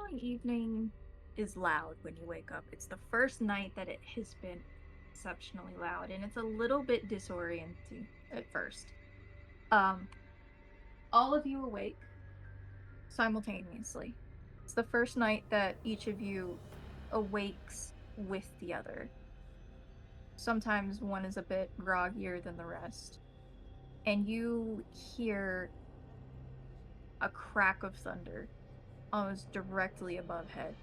following evening is loud when you wake up. It's the first night that it has been exceptionally loud, and it's a little bit disorienting at first. Um, all of you awake simultaneously. It's the first night that each of you awakes with the other. Sometimes one is a bit groggier than the rest, and you hear a crack of thunder almost directly above head.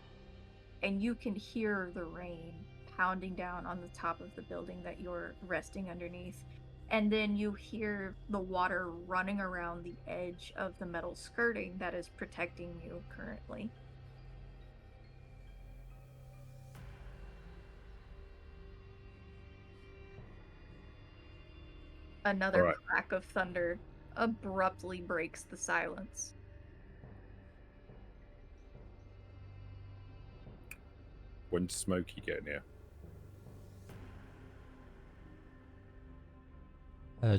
And you can hear the rain pounding down on the top of the building that you're resting underneath. And then you hear the water running around the edge of the metal skirting that is protecting you currently. All Another right. crack of thunder abruptly breaks the silence. When's Smokey getting here?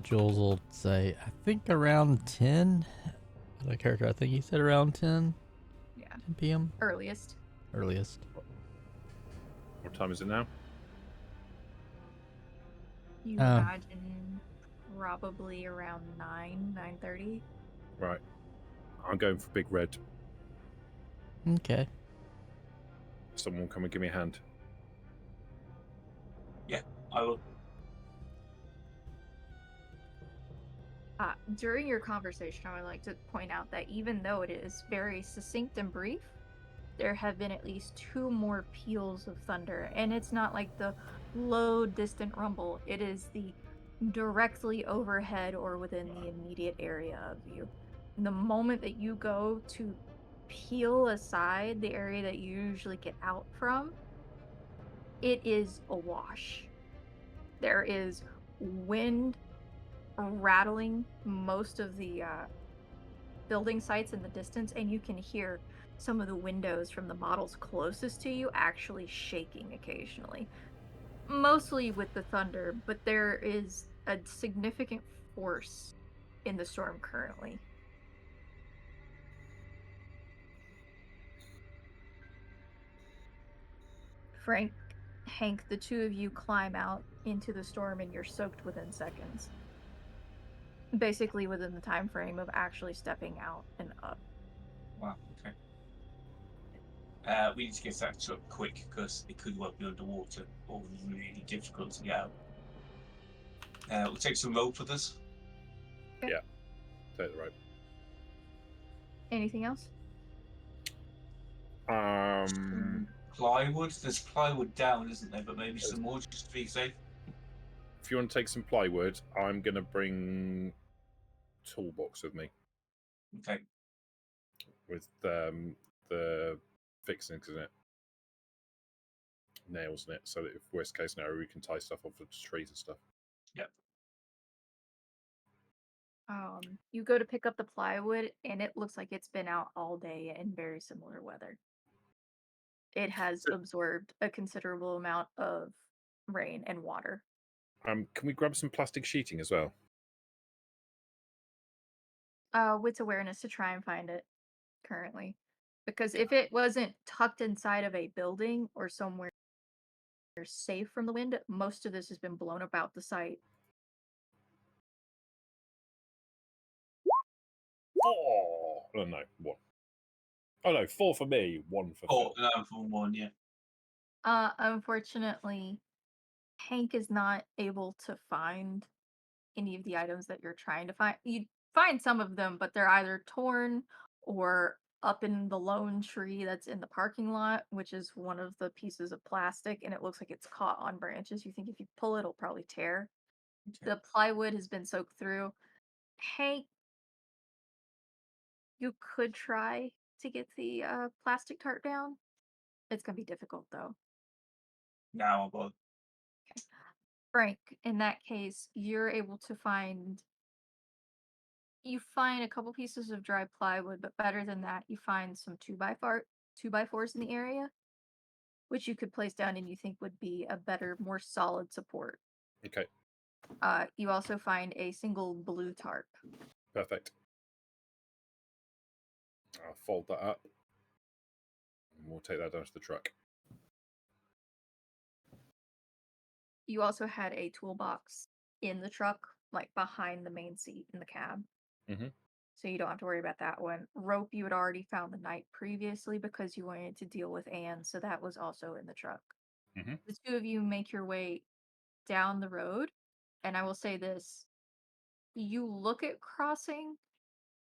Jules will say, I think around 10. The character, I think he said around 10, Yeah, 10 p.m. earliest. earliest. What time is it now? You imagine probably around 9:30. Right. I'm going for Big Red. Okay. Someone come and give me a hand. Yeah, I will. During your conversation, I would like to point out that even though it is very succinct and brief, there have been at least two more peals of thunder, and it's not like the low, distant rumble. It is the directly overhead or within the immediate area of you. The moment that you go to peel aside the area that you usually get out from, it is awash. There is wind rattling most of the building sites in the distance, and you can hear some of the windows from the models closest to you actually shaking occasionally. Mostly with the thunder, but there is a significant force in the storm currently. Frank, Hank, the two of you climb out into the storm and you're soaked within seconds. Basically within the time frame of actually stepping out and up. Wow, okay. We need to get that up quick because it could well be underwater or really difficult to get out. We'll take some rope with us. Okay. Yeah. Take the rope. Anything else? Plywood. There's plywood down, isn't there? But maybe some more just to be safe. If you want to take some plywood, I'm going to bring toolbox with me Okay. with the fixings in it, nails in it, so that if worst case scenario, we can tie stuff off of trees and stuff. Yep. You go to pick up the plywood, and it looks like it's been out all day in very similar weather. It has absorbed a considerable amount of rain and water. Can we grab some plastic sheeting as well? Wits awareness to try and find it currently. Because if it wasn't tucked inside of a building or somewhere safe from the wind, most of this has been blown about the site. 4. Oh no, 1. Oh no, 4 for me, 1 for Oh, Phil. no, for one, yeah. Unfortunately, Hank is not able to find any of the items that you're trying to find. You find some of them, but they're either torn or up in the lone tree that's in the parking lot, which is one of the pieces of plastic, and it looks like it's caught on branches. You think if you pull it, it'll probably tear. Okay. The plywood has been soaked through. Hank, you could try to get the plastic tarp down. It's gonna be difficult though. Now, but Frank, in that case, you're able to find a couple pieces of dry plywood, but better than that, you find some 2x4s in the area, which you could place down and you think would be a better, more solid support. Okay, You also find a single blue tarp. perfect. I'll fold that up. We'll take that down to the truck. You also had a toolbox in the truck, like behind the main seat in the cab. Mhm. So you don't have to worry about that one. Rope you had already found the night previously because you wanted to deal with Anne, so that was also in the truck. Mhm. The two of you make your way down the road, and I will say this: you look at crossing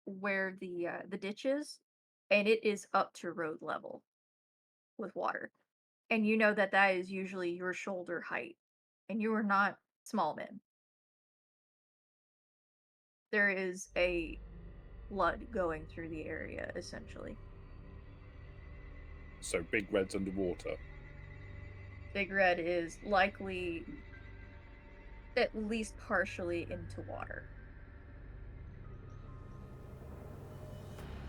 where the ditch is, and it is up to road level with water, and you know that that is usually your shoulder height, and you are not small men. There is a flood going through the area, essentially. So Big Red's underwater. Big Red is likely at least partially into water.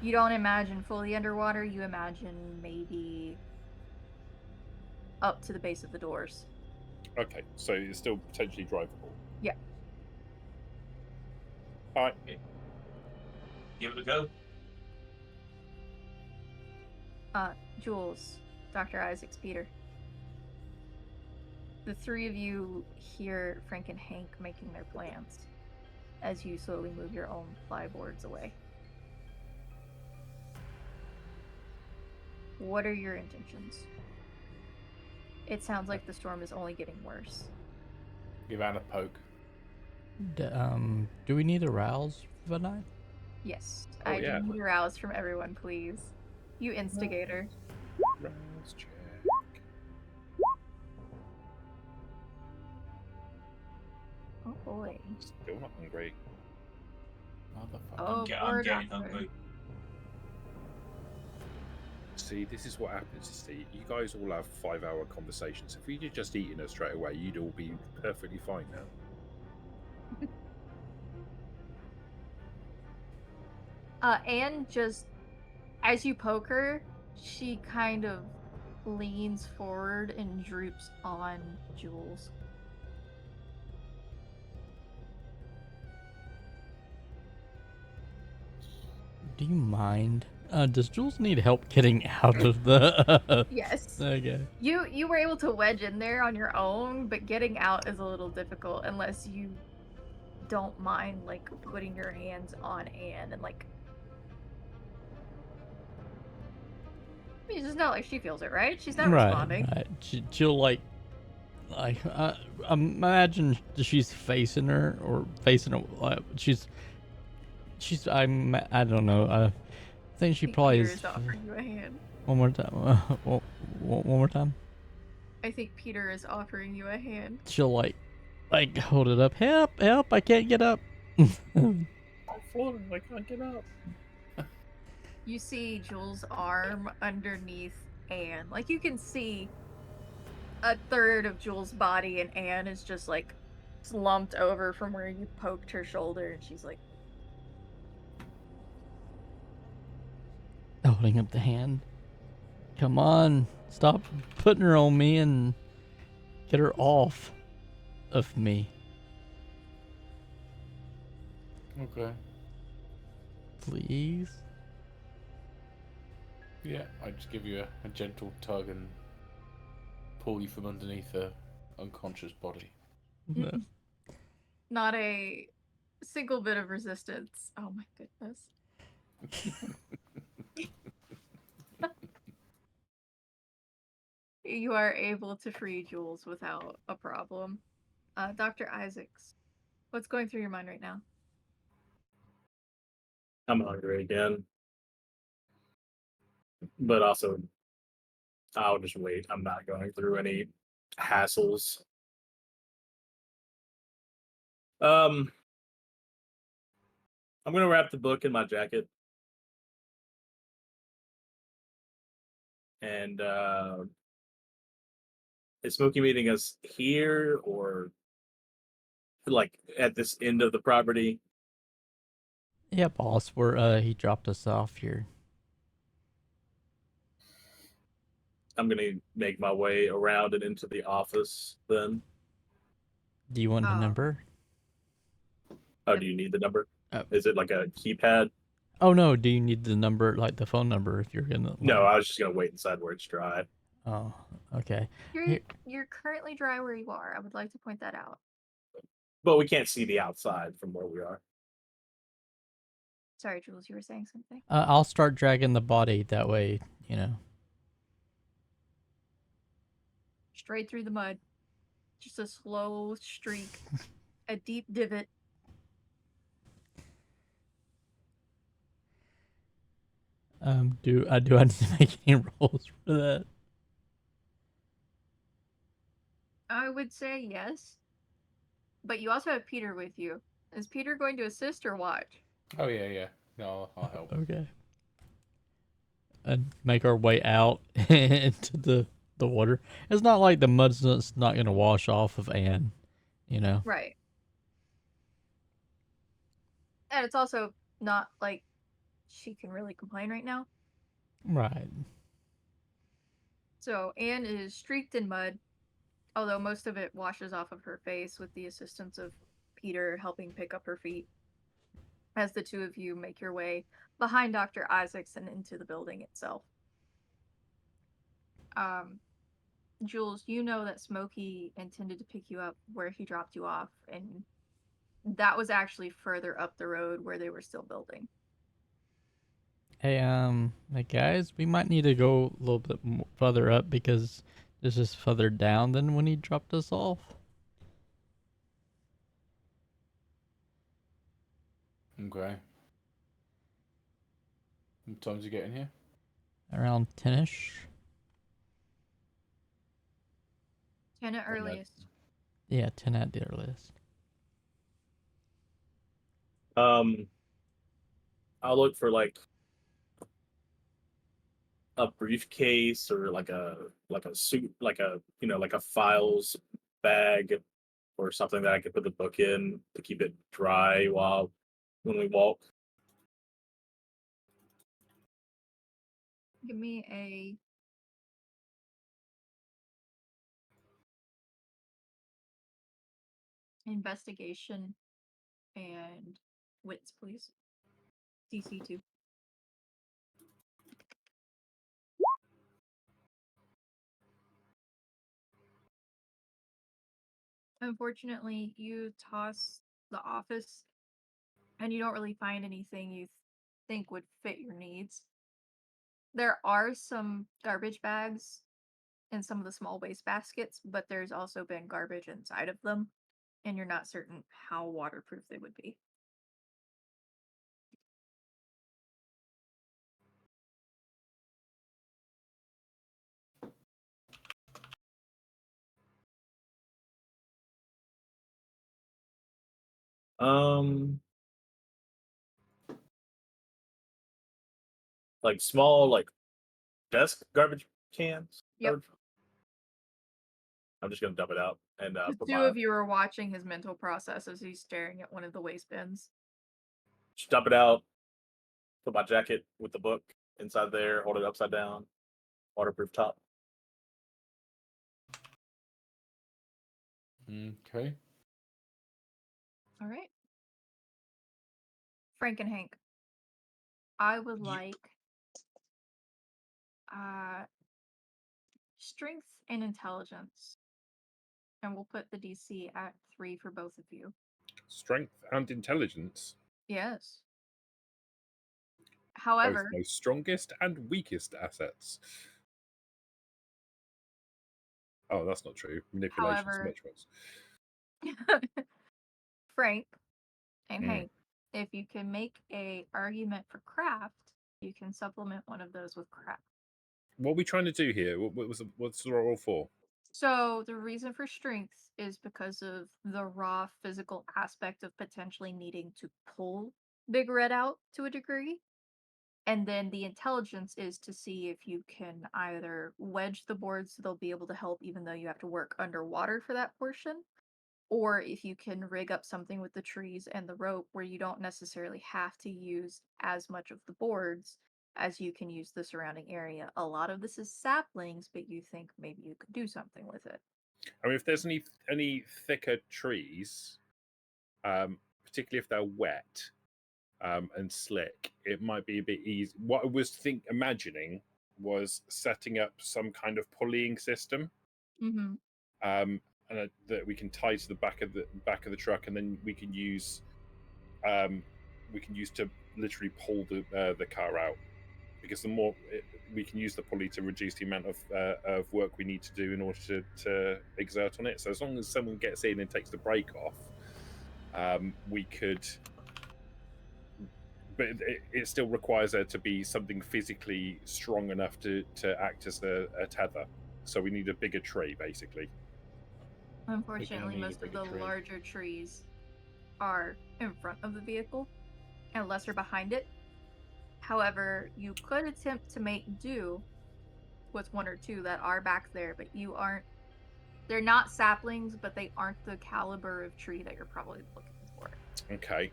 You don't imagine fully underwater, you imagine maybe up to the base of the doors. Okay, so it's still potentially drivable. Yeah. All right. Give it a go. Jules, Dr. Isaacs, Peter. The three of you hear Frank and Hank making their plans as you slowly move your own flyboards away. What are your intentions? It sounds like the storm is only getting worse. Give Anne a poke. Do we need a rouse for the night? Yes, Oh, I yeah. do need a rouse from everyone, please. You instigator. Rouse check. Oh boy. Still not hungry. Motherfucker. Oh, I'm poor getting doctor. hungry. See, this is what happens. See, you guys all have 5-hour conversations. If you'd just eaten us straight away, you'd all be perfectly fine now. Anne just, as you poke her, she kind of leans forward and droops on Jules. Do you mind? Does Jules need help getting out of the? Yes. Okay. You were able to wedge in there on your own, but getting out is a little difficult unless you don't mind like putting your hands on Anne and like. I mean, it's not like she feels it, right? She's not responding. Right. She'll like, imagine she's facing her or facing her. I don't know. I think she I think probably Peter is. is offering you a hand. One more time. One more time. I think Peter is offering you a hand. She'll like hold it up. Help! I can't get up. I'm falling. I can't get up. You see Jules' arm underneath Anne. Like, you can see a third of Jules' body, and Anne is just, like, slumped over from where you poked her shoulder, and she's like... Holding up the hand. Come on. Stop putting her on me and get her off of me. Okay. Please? Yeah, I just give you a gentle tug and pull you from underneath her unconscious body. No. Not a single bit of resistance. Oh my goodness. You are able to free Jules without a problem. Dr. Isaacs, what's going through your mind right now? I'm hungry again. But also, I'll just wait. I'm not going through any hassles. I'm gonna wrap the book in my jacket. And is Smokey meeting us here or like at this end of the property? Yeah, boss. He dropped us off here. I'm gonna make my way around and into the office then. Do you want the Oh. number? Oh, do you need the number? Oh. Is it like a keypad? Oh no, do you need the number, like the phone number, if you're gonna? No, like- I was just gonna wait inside where it's dry. Oh, okay. You're Here- you're currently dry where you are. I would like to point that out. But we can't see the outside from where we are. Sorry, Jules, you were saying something. I'll start dragging the body. That way, you know. Straight through the mud. Just a slow streak. A deep divot. Do I need to make any rolls for that? I would say yes. But you also have Peter with you. Is Peter going to assist or watch? Oh yeah. No, I'll help. Okay. And make our way out into the water. It's not like the mud's not gonna wash off of Anne, you know. Right. And it's also not like she can really complain right now. Right. So Anne is streaked in mud, although most of it washes off of her face with the assistance of Peter helping pick up her feet as the two of you make your way behind Dr. Isaacs and into the building itself. Jules, you know that Smokey intended to pick you up where he dropped you off, and that was actually further up the road where they were still building. Hey, guys, we might need to go a little bit further up because this is further down than when he dropped us off. Okay. What time's you getting here? Around 10ish. 10 at earliest. Yeah, 10 at the earliest. I'll look for like a briefcase or like a suit, like a like a files bag or something that I could put the book in to keep it dry when we walk. Give me a investigation and wits, please. DC 2. Unfortunately, you toss the office and you don't really find anything you think would fit your needs. There are some garbage bags in some of the small waste baskets, but there's also been garbage inside of them, and you're not certain how waterproof they would be. Like small like desk garbage cans. Yep. I'm just gonna dump it out and The put two my of you are watching his mental process as he's staring at one of the waste bins. just dump it out. Put my jacket with the book inside there. Hold it upside down. Waterproof top. Okay. All right. Frank and Hank, I would like strength and intelligence. And we'll put the DC at 3 for both of you. Strength and intelligence. Yes. Both However, my strongest and weakest assets. Oh, that's not true. Manipulation's However- much worse. Frank and Mm. Hank, if you can make a argument for craft, you can supplement one of those with craft. What are we trying to do here? What's the roll for? So the reason for strength is because of the raw physical aspect of potentially needing to pull Big Red out to a degree. And then the intelligence is to see if you can either wedge the boards so they'll be able to help even though you have to work underwater for that portion, or if you can rig up something with the trees and the rope where you don't necessarily have to use as much of the boards as you can use the surrounding area. A lot of this is saplings, but you think maybe you could do something with it. I mean, if there's any thicker trees, particularly if they're wet, and slick, it might be a bit easy. What I was imagining was setting up some kind of pulleying system, Mm-hmm. and that we can tie to the back of the truck, and then we can use to literally pull the car out. Because the more we can use the pulley to reduce the amount of work we need to do in order to exert on it. So as long as someone gets in and takes the brake off, we could. But it still requires there to be something physically strong enough to act as a tether. So we need a bigger tree, basically. Unfortunately, need a most of bigger the tree. larger trees are in front of the vehicle, unless they're behind it. However, you could attempt to make do with one or two that are back there, but you aren't. They're not saplings, but they aren't the caliber of tree that you're probably looking for. Okay.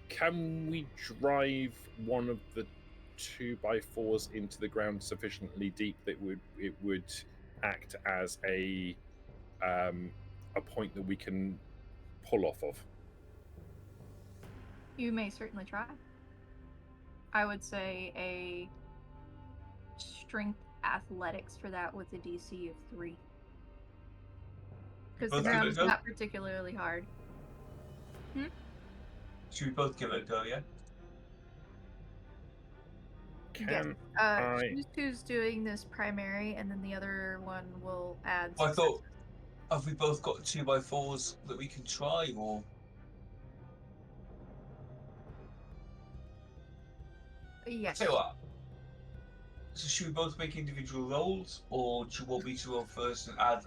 Can we drive one of the 2x4s into the ground sufficiently deep that it would act as a point that we can pull off of? You may certainly try. I would say a strength athletics for that with a DC of 3. Because the Both give it a ground is go? not particularly hard. Should we both give it a go, yeah? Can Who's doing this primary, and then the other one will add. Well, I thought, have we both got 2x4s that we can try, or Yes. tell you what? So should we both make individual rolls, or do you want me to roll first and add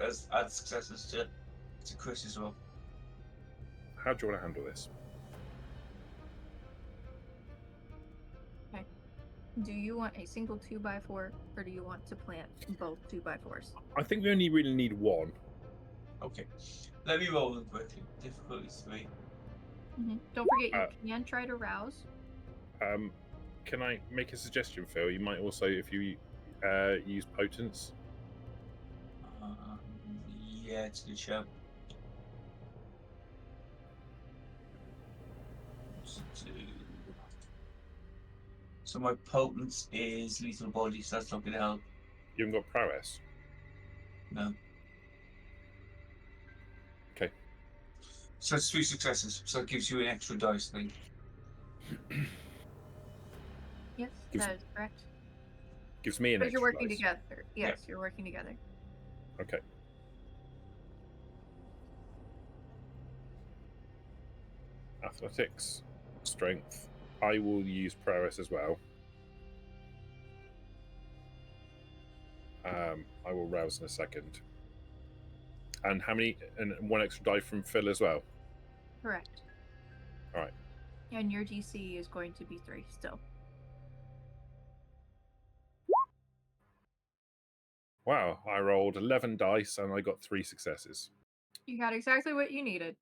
successes to Chris as well? How do you want to handle this? Do you want a single 2x4, or do you want to plant both 2x4s? I think we only really need one. Okay, let me roll them quickly. Difficulty 3. Don't forget, you can try to rouse. Can I make a suggestion, Phil? You might also, if you use potence. Yeah, it's a good show. So my potence is lethal body, so that's not going to help. You haven't got prowess. No. Okay. So it's 3 successes, so it gives you an extra dice thing. Yes, that is correct. Gives me an But extra you're working dice. together. Yes, you're working together. Okay. Athletics, strength. I will use prowess as well. I will rouse in a second. And how many? And one extra die from Phil as well. Correct. All right. And your DC is going to be 3 still. Wow, I rolled 11 dice and I got 3 successes. You got exactly what you needed.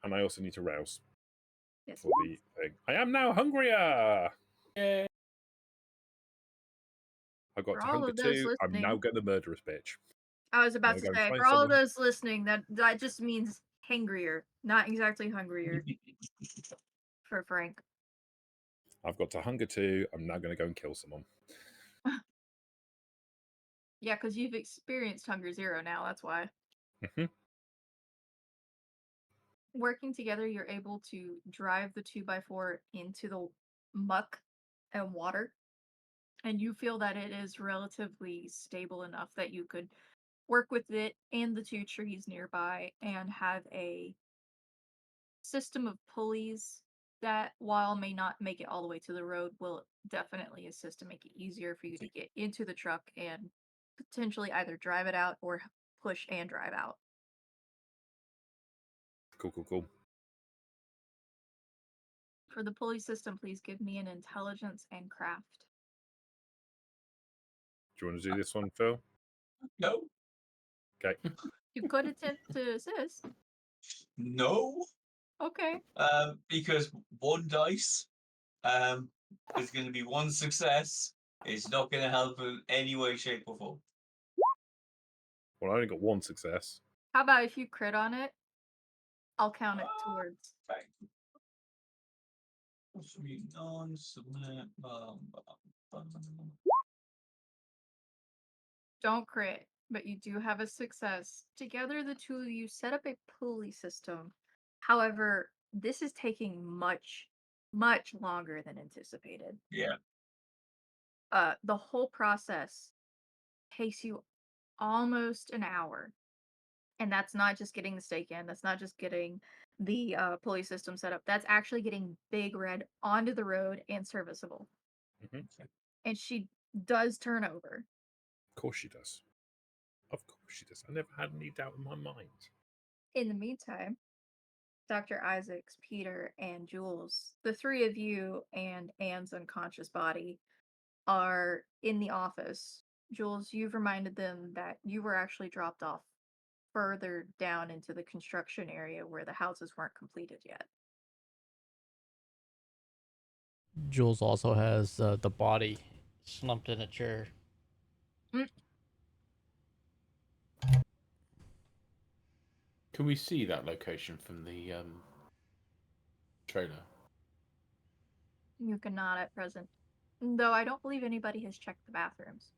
And I also need to rouse Yes. for the thing. I am now hungrier! Yay. I got For to all hunger of those 2. I'm now listening- getting the murderous bitch. I was about Wanna to go and say, find for all of someone? those listening, that just means hangrier, not exactly hungrier for Frank. I've got to hunger 2. I'm now going to go and kill someone. Yeah, because you've experienced Hunger Zero now, that's why. Mhm. Working together, you're able to drive the 2x4 into the muck and water, and you feel that it is relatively stable enough that you could work with it and the 2 trees nearby and have a system of pulleys that, while may not make it all the way to the road, will definitely assist to make it easier for you to get into the truck and potentially either drive it out or push and drive out. Cool. For the pulley system, please give me an intelligence and craft. Do you want to do this one, Phil? No. Okay. You could attempt to assist. No. Okay. Because 1 dice is going to be 1 success. It's not going to help in any way, shape, or form. Well, I only got 1 success. How about if you crit on it, I'll count it towards. Right. Non-submit. Don't crit, but you do have a success. Together, the two of you set up a pulley system. However, this is taking much, much longer than anticipated. Yeah. The whole process takes you almost an hour. And that's not just getting the stake in, that's not just getting the pulley system set up. That's actually getting Big Red onto the road and serviceable. Mhm. And she does turn over. Of course she does. Of course she does. I never had any doubt in my mind. In the meantime, Dr. Isaacs, Peter, and Jules, the three of you and Anne's unconscious body, are in the office. Jules, you've reminded them that you were actually dropped off further down into the construction area where the houses weren't completed yet. Jules also has the body slumped in a chair. Can we see that location from the trailer? You cannot at present. Though I don't believe anybody has checked the bathrooms.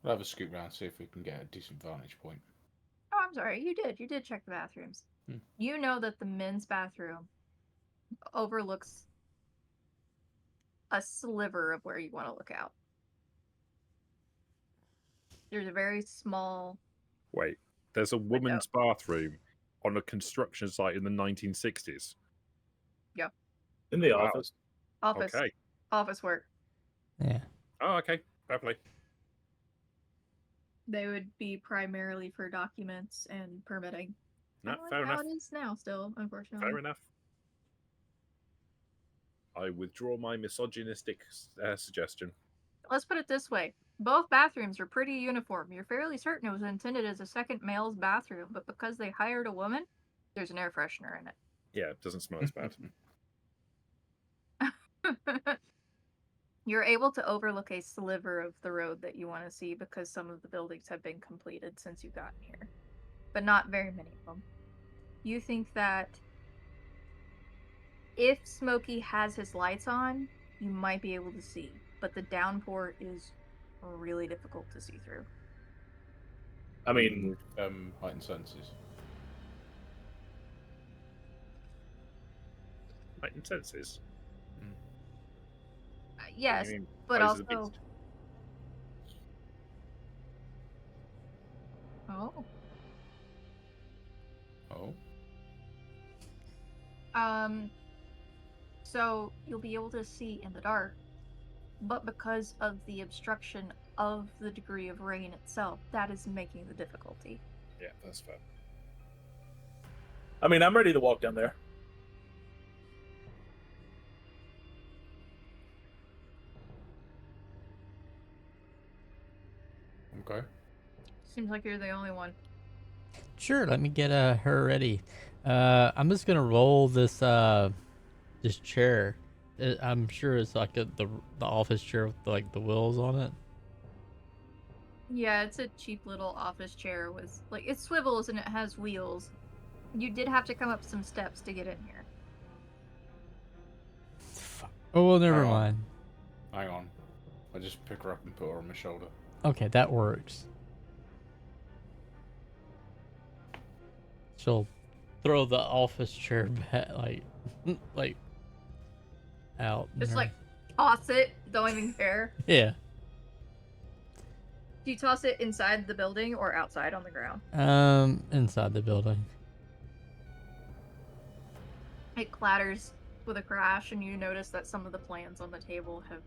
We'll have a scoop round, see if we can get a decent vantage point. Oh, I'm sorry, you did. You did check the bathrooms. You know that the men's bathroom overlooks a sliver of where you want to look out. There's a very small... Wait, there's a woman's bathroom on a construction site in the 1960s? Yeah. In the Wow. office. Okay. Office work. Yeah. Oh, okay. Fair play. They would be primarily for documents and permitting. No, Kinda like fair how enough. it is now still, unfortunately. Fair enough. I withdraw my misogynistic suggestion. Let's put it this way. Both bathrooms are pretty uniform. You're fairly certain it was intended as a second male's bathroom, but because they hired a woman, there's an air freshener in Yeah, it doesn't smell as bad. it. You're able to overlook a sliver of the road that you want to see because some of the buildings have been completed since you've gotten here, but not very many of them. You think that if Smokey has his lights on, you might be able to see, but the downpour is really difficult to see through. I mean, Heightened senses. Heightened senses? Yes, You mean but eyes of the also... beast? Oh. Oh. So you'll be able to see in the dark, but because of the obstruction of the degree of rain itself, that is making the difficulty. Yeah, that's fair. I mean, I'm ready to walk down there. Okay. Seems like you're the only one. Sure, let me get her ready. I'm just gonna roll this this chair. I'm sure it's like the office chair with like the wheels on it. Yeah, it's a cheap little office chair with, like, it swivels and it has wheels. You did have to come up some steps to get in here. Oh well, never Hang on. mind. Hang on. I just pick her up and put her on my shoulder. Okay, that works. She'll throw the office chair back, like out. in Just her- like toss it, don't even care. Yeah. Do you toss it inside the building or outside on the ground? Inside the building. It clatters with a crash, and you notice that some of the plans on the table have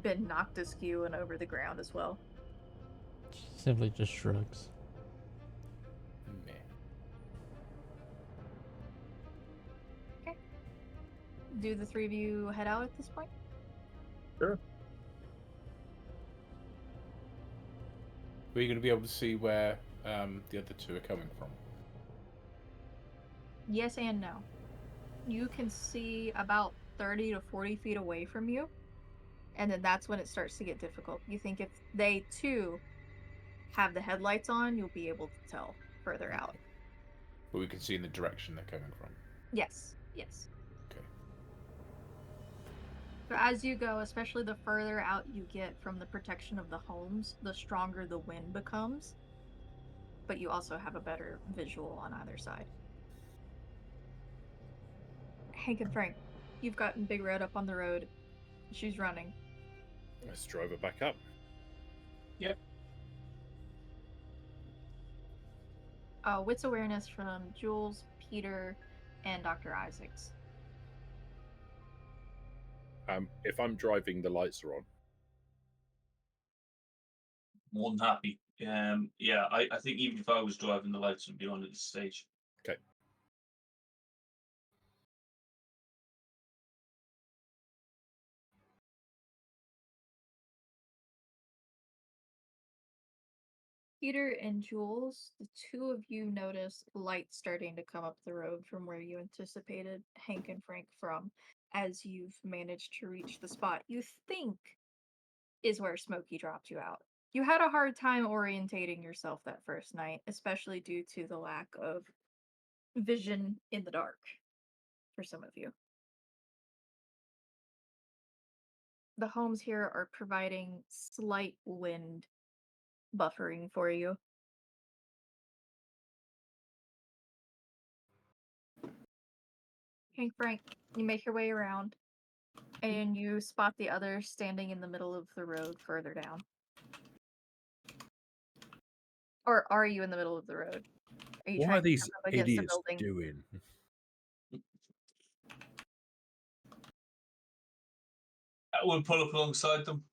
been knocked askew and over the ground as well. She simply just shrugs. Meh. Do the three of you head out at this point? Sure. Are you going to be able to see where the other two are coming from? Yes and no. You can see about 30 to 40 feet away from you, and then that's when it starts to get difficult. You think if they too have the headlights on, you'll be able to tell further out. But we can see in the direction they're coming from. Yes, yes. Okay. But as you go, especially the further out you get from the protection of the homes, the stronger the wind becomes. But you also have a better visual on either side. Hank and Frank, you've gotten Big Red up on the road. She's running. Let's drive her back up. Yep. Wits awareness from Jules, Peter, and Dr. Isaacs. If I'm driving, the lights are on. More than happy. Yeah, I think even if I was driving, the lights would be on at this stage. Okay. Peter and Jules, the two of you notice lights starting to come up the road from where you anticipated Hank and Frank from, as you've managed to reach the spot you think is where Smokey dropped you out. You had a hard time orientating yourself that first night, especially due to the lack of vision in the dark for some of you. The homes here are providing slight wind buffering for you. Hank, Frank, you make your way around, and you spot the others standing in the middle of the road further down. Or are you in the middle of the road? Are you What trying are these to come up against the idiots building? doing? We'll pull up alongside them.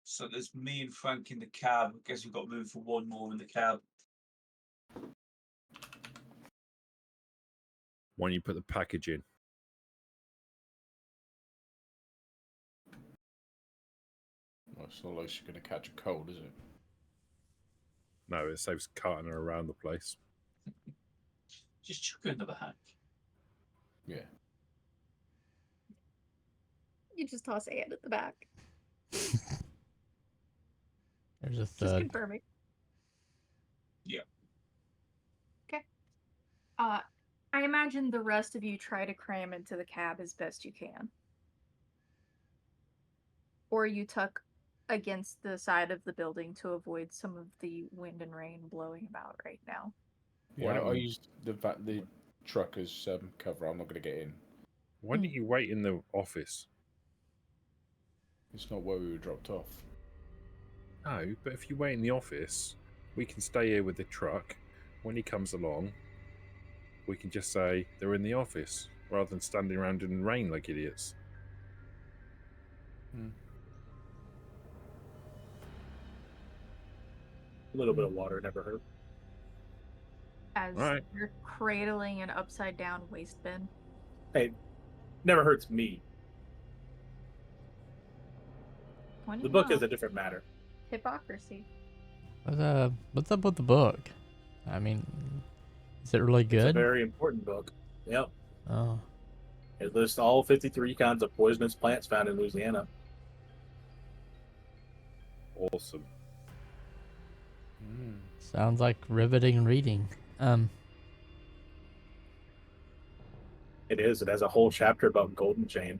So there's me and Frank in the cab. I guess we've got room for one more in the cab. Why don't you put the package in? Well, it's not like she's going to catch a cold, is it? No, it saves carting her around the place. Just chuck her in the back. Yeah. You just toss Anne at the back. There's a Just thud. confirming. Yeah. Okay. I imagine the rest of you try to cram into the cab as best you can. Or you tuck against the side of the building to avoid some of the wind and rain blowing about right now. Yeah, Why don't I you- used the truck as cover. I'm not going to get in. Why don't you wait in the office? It's not where we were dropped off. No, but if you wait in the office, we can stay here with the truck. When he comes along, we can just say they're in the office rather than standing around in the rain like idiots. A little bit of water never hurt. As Right. you're cradling an upside down waste bin. Hey, never hurts me. When The in book doubt, is a different matter. hypocrisy. What's up with the book? I mean, is it really It's a good? very important book. Yep. Oh, It lists all 53 kinds of poisonous plants found in Louisiana. Awesome. sounds like riveting reading. It is. It has a whole chapter about golden chain.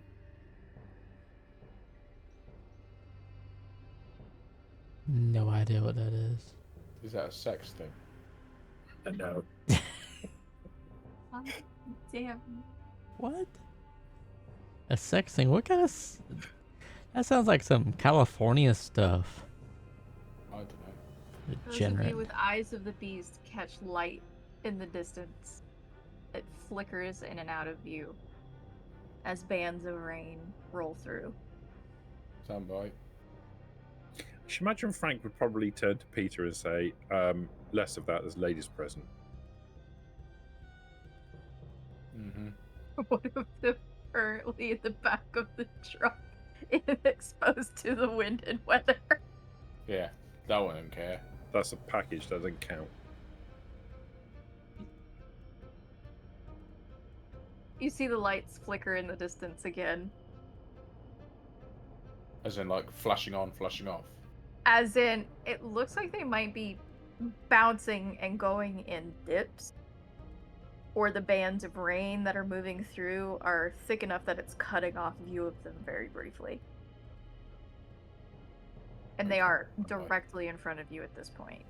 No idea what that is. Is that a sex thing? And no. Damn. What? A sex thing? What kind of? That sounds like some California stuff. I don't know. Those of Degenerate. you with eyes of the beast catch light in the distance. It flickers in and out of view as bands of rain roll through. Sound right. I should imagine Frank would probably turn to Peter and say, less of that, there's ladies present. Mm-hmm. One of them currently in the back of the truck is exposed to the wind and weather. Yeah, that one don't care. That's a package, that doesn't count. You see the lights flicker in the distance again. As in, like, flashing on, flashing off. As in, it looks like they might be bouncing and going in dips. or the bands of rain that are moving through are thick enough that it's cutting off view of them very briefly. And they Okay, are right. directly in front of you at this point.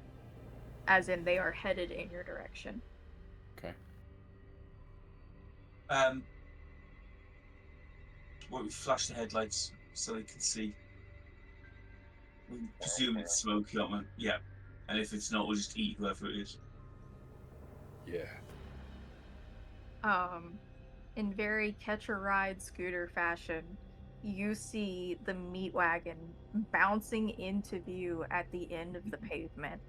As in, they are headed in your direction. Okay. Well, we flash the headlights so they can see. We presume it's smoky, aren't we? Yeah. And if it's not, we'll just eat whoever it is. Yeah. In very catch-a-ride scooter fashion, you see the meat wagon bouncing into view at the end of the pavement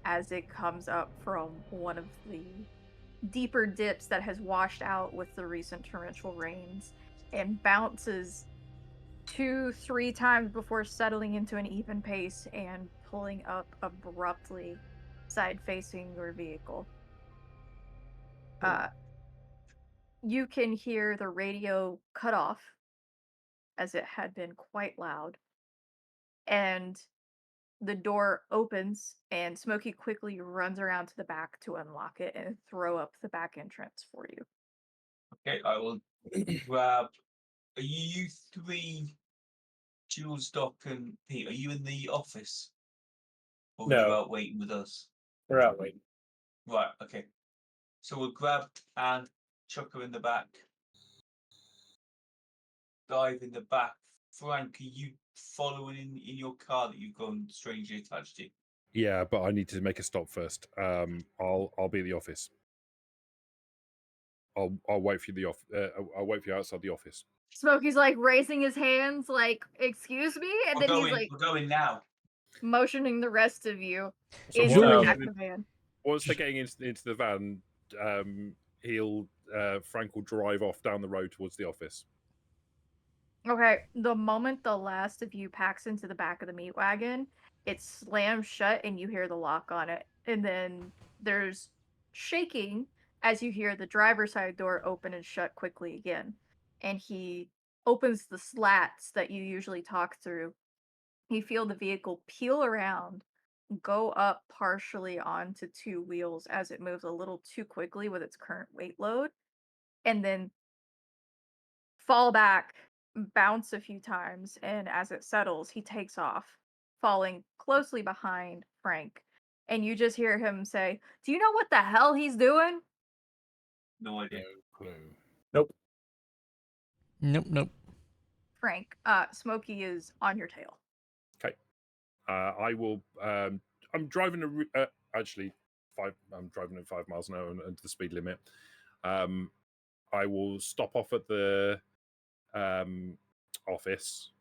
as it comes up from one of the deeper dips that has washed out with the recent torrential rains and bounces 2-3 times before settling into an even pace and pulling up abruptly side facing your vehicle. You can hear the radio cut off as it had been quite loud, and the door opens and Smokey quickly runs around to the back to unlock it and throw up the back entrance for you. Okay, I will grab. Are you three, Jules, Doc, and Pete? Are you in the office? Or are you No. out waiting with us? We're out waiting. Right, okay. So we'll grab and chuck her in the back. Dive in the back. Frank, are you following in your car that you've gone strangely attached to? Yeah, but I need to make a stop first. I'll be at the office. I'll wait for you I'll wait for you outside the office. Smokey's like raising his hands, like, excuse me? And then he's like We're going now. motioning the rest of you So into the Jules- back of the van. once they're getting into the van, Frank will drive off down the road towards the office. Okay, the moment the last of you packs into the back of the meat wagon, it slams shut and you hear the lock on it. And then there's shaking as you hear the driver's side door open and shut quickly again. And he opens the slats that you usually talk through. You feel the vehicle peel around, go up partially onto two wheels as it moves a little too quickly with its current weight load, and then fall back, bounce a few times, and as it settles, he takes off, falling closely behind Frank. And you just hear him say, "Do you know what the hell he's doing?" No idea. No clue. Nope. Nope. Frank, Smokey is on your tail. Okay. I will. I'm driving actually I'm driving at 5 miles an hour under the speed limit. I will stop off at the office.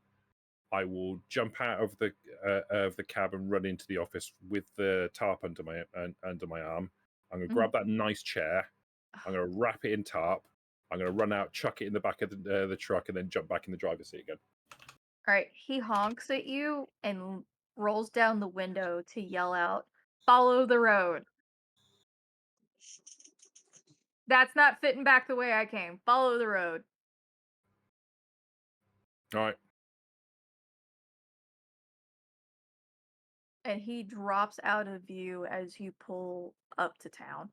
I will jump out of the cab and run into the office with the tarp under my arm. I'm going to grab that nice chair. I'm going to wrap it in tarp. I'm going to run out, chuck it in the back of the truck, and then jump back in the driver's seat again. All right, he honks at you and rolls down the window to yell out, "Follow the road." That's not fitting back the way I came. Follow the road. All right. And he drops out of view as you pull up to town.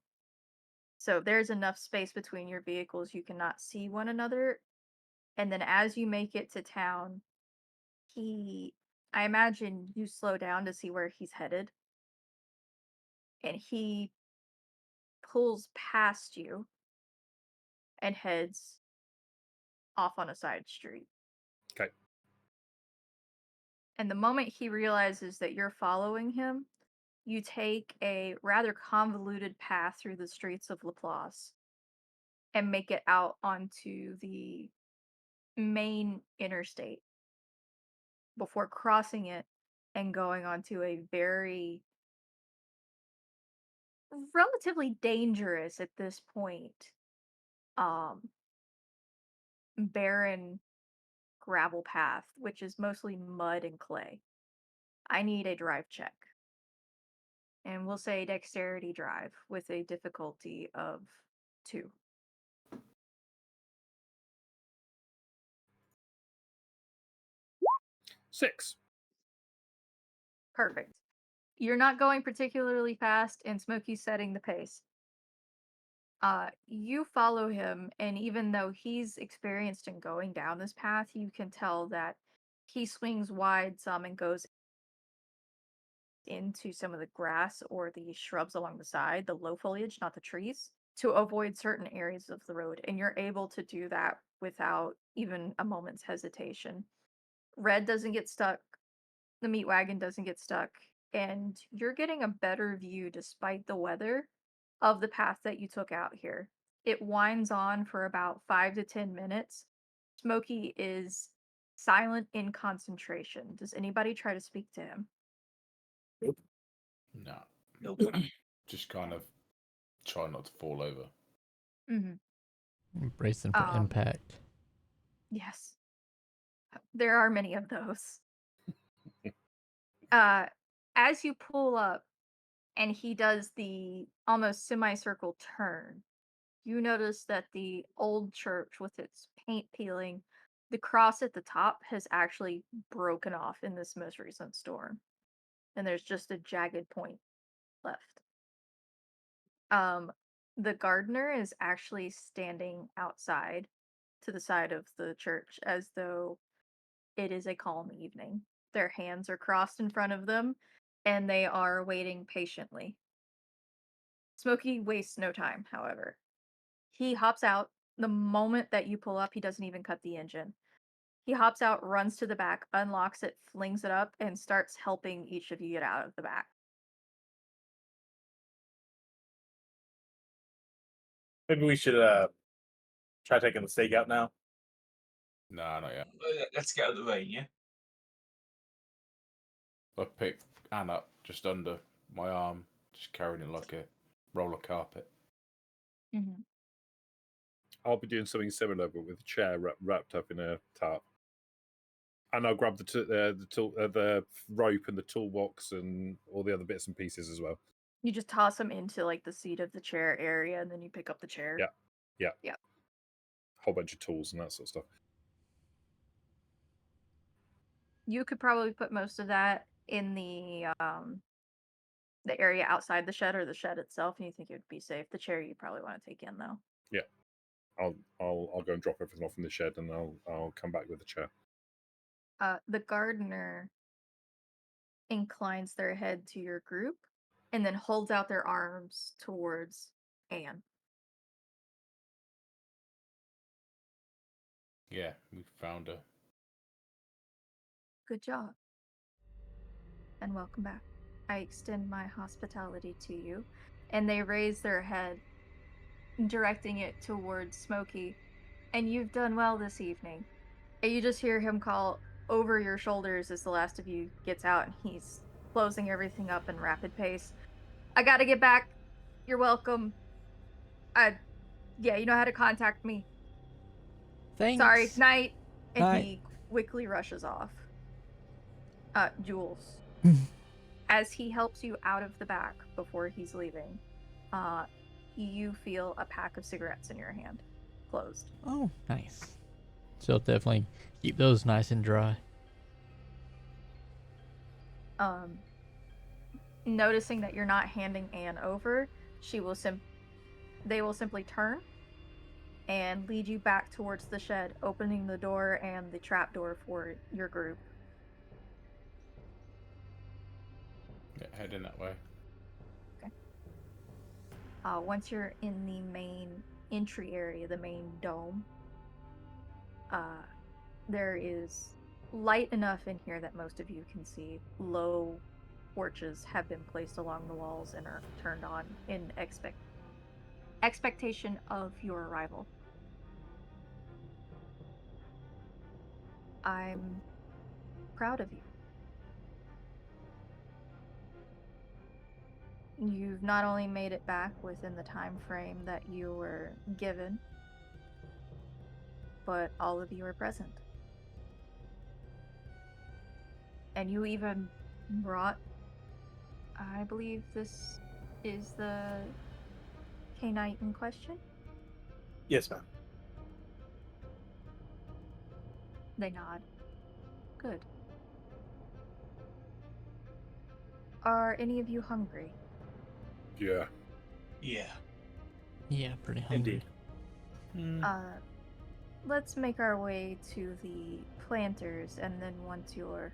So there's enough space between your vehicles you cannot see one another. And then as you make it to town, I imagine you slow down to see where he's headed. And he pulls past you and heads off on a side street. Okay. And the moment he realizes that you're following him, you take a rather convoluted path through the streets of Laplace and make it out onto the main interstate before crossing it and going onto a very relatively dangerous at this point barren gravel path, which is mostly mud and clay. I need a drive check. And we'll say dexterity drive with a difficulty of 2. Six. Perfect. You're not going particularly fast, and Smokey's setting the pace. You follow him, and even though he's experienced in going down this path, you can tell that he swings wide some and goes into some of the grass or the shrubs along the side, the low foliage, not the trees, to avoid certain areas of the road. And you're able to do that without even a moment's hesitation. Red doesn't get stuck, the meat wagon doesn't get stuck, and you're getting a better view despite the weather of the path that you took out here. It winds on for about 5 to 10 minutes. Smokey is silent in concentration. Does anybody try to speak to him? No. Nope. Just kind of try not to fall over. Mm-hmm. Bracing for impact. Yes. There are many of those. As you pull up and he does the almost semicircle turn, you notice that the old church with its paint peeling, the cross at the top has actually broken off in this most recent storm. And there's just a jagged point left. The gardener is actually standing outside to the side of the church as though it is a calm evening. Their hands are crossed in front of them, and they are waiting patiently. Smokey wastes no time, however. He hops out. The moment that you pull up, he doesn't even cut the engine. He hops out, runs to the back, unlocks it, flings it up, and starts helping each of you get out of the back. Maybe we should try taking the stake out now. Nah, not yet. Let's get out of the rain, yeah? I picked Anne up just under my arm, just carrying it like a roller carpet. Mm-hmm. I'll be doing something similar, but with a chair wrapped up in a tarp. And I'll grab the rope and the toolbox and all the other bits and pieces as well. You just toss him into like the seat of the chair area, and then you pick up the chair. Yeah. Yeah. Whole bunch of tools and that sort of stuff. You could probably put most of that in the area outside the shed or the shed itself, and you think it would be safe. The chair you probably want to take in though. Yeah. I'll go and drop everything off in the shed, and I'll come back with the chair. The gardener inclines their head to your group and then holds out their arms towards Anne. Yeah, we found her. Good job. And welcome back. I extend my hospitality to you. And they raise their head, directing it towards Smokey. And you've done well this evening. And you just hear him call over your shoulders as the last of you gets out, and he's closing everything up in rapid pace. I gotta get back. You're welcome. Yeah, you know how to contact me. Thanks. Sorry, night. And Night. he quickly rushes off. Jules. As he helps you out of the back before he's leaving, you feel a pack of cigarettes in your hand. Closed. Oh, nice. So definitely keep those nice and dry. Noticing that you're not handing Anne over, they will simply turn and lead you back towards the shed, opening the door and the trap door for your group. Yeah, heading that way. Okay. Once you're in the main entry area, the main dome, there is light enough in here that most of you can see. Low torches have been placed along the walls and are turned on in expectation of your arrival. I'm proud of you. You've not only made it back within the time frame that you were given, but all of you are present. And you even brought, I believe this is the K-Knight in question? Yes, ma'am. They nod. Good. Are any of you hungry? Yeah. Yeah. Yeah, pretty hungry. Indeed. Let's make our way to the planters, and then once you're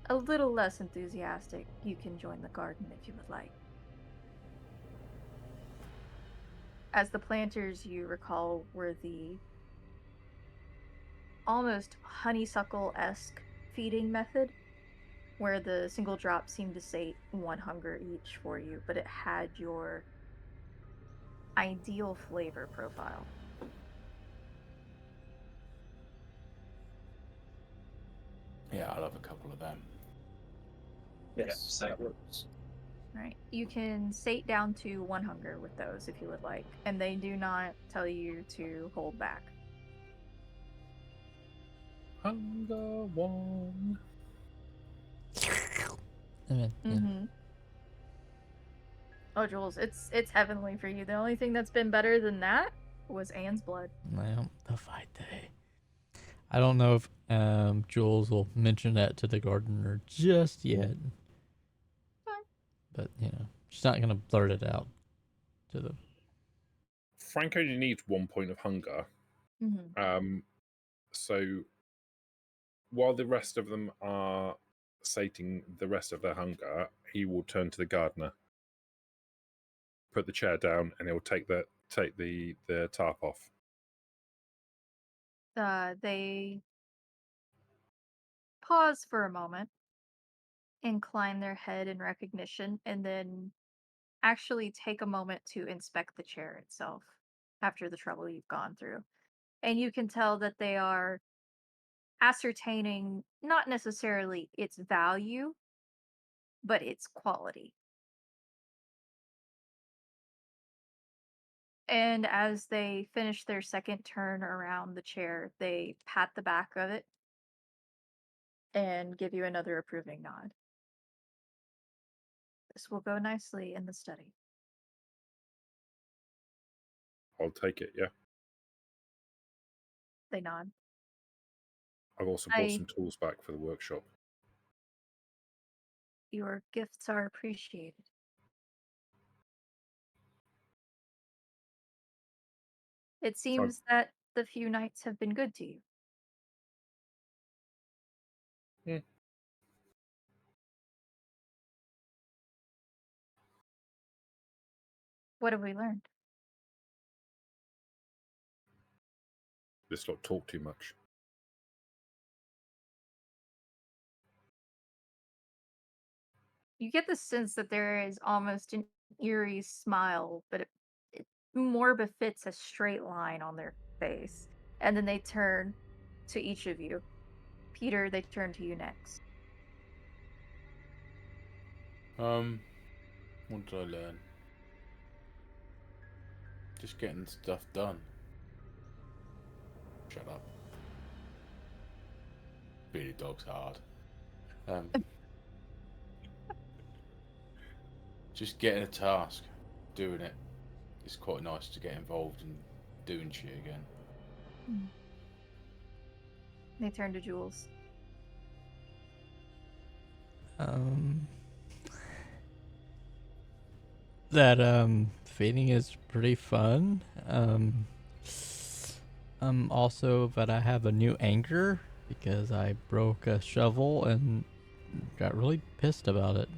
a little less enthusiastic, you can join the garden if you would like. As the planters, you recall, were the almost honeysuckle-esque feeding method, where the single drop seemed to sate one hunger each for you, but it had your ideal flavor profile. Yeah, I'll have a couple of them. Yes, same. that works. Right. You can sate down to one hunger with those if you would like, and they do not tell you to hold back. Hunger one. And then, yeah. Mm-hmm. Oh, Jules, it's heavenly for you. The only thing that's been better than that was Anne's blood. Well, the fight day. I don't know if Jules will mention that to the gardener just yet. Fine. But, she's not going to blurt it out to them. Frank only needs 1 point of hunger. Mm-hmm. So while the rest of them are sating the rest of their hunger, he will turn to the gardener, put the chair down, and he'll take the tarp off. They pause for a moment, incline their head in recognition, and then actually take a moment to inspect the chair itself after the trouble you've gone through. And you can tell that they are ascertaining not necessarily its value, but its quality. And as they finish their second turn around the chair, they pat the back of it and give you another approving nod. This will go nicely in the study. I'll take it, yeah. They nod. I've also brought some tools back for the workshop. Your gifts are appreciated. It seems that the few nights have been good to you. Yeah. What have we learned? Let's not talk too much. You get the sense that there is almost an eerie smile, but it more befits a straight line on their face. And then they turn to each of you. Peter, they turn to you next. What did I learn? Just getting stuff done. Shut up. Being a dog's hard. Just getting a task, doing it. It's quite nice to get involved in doing shit again. They turn to Jules. That feeding is pretty fun. Also that I have a new anger because I broke a shovel and got really pissed about it.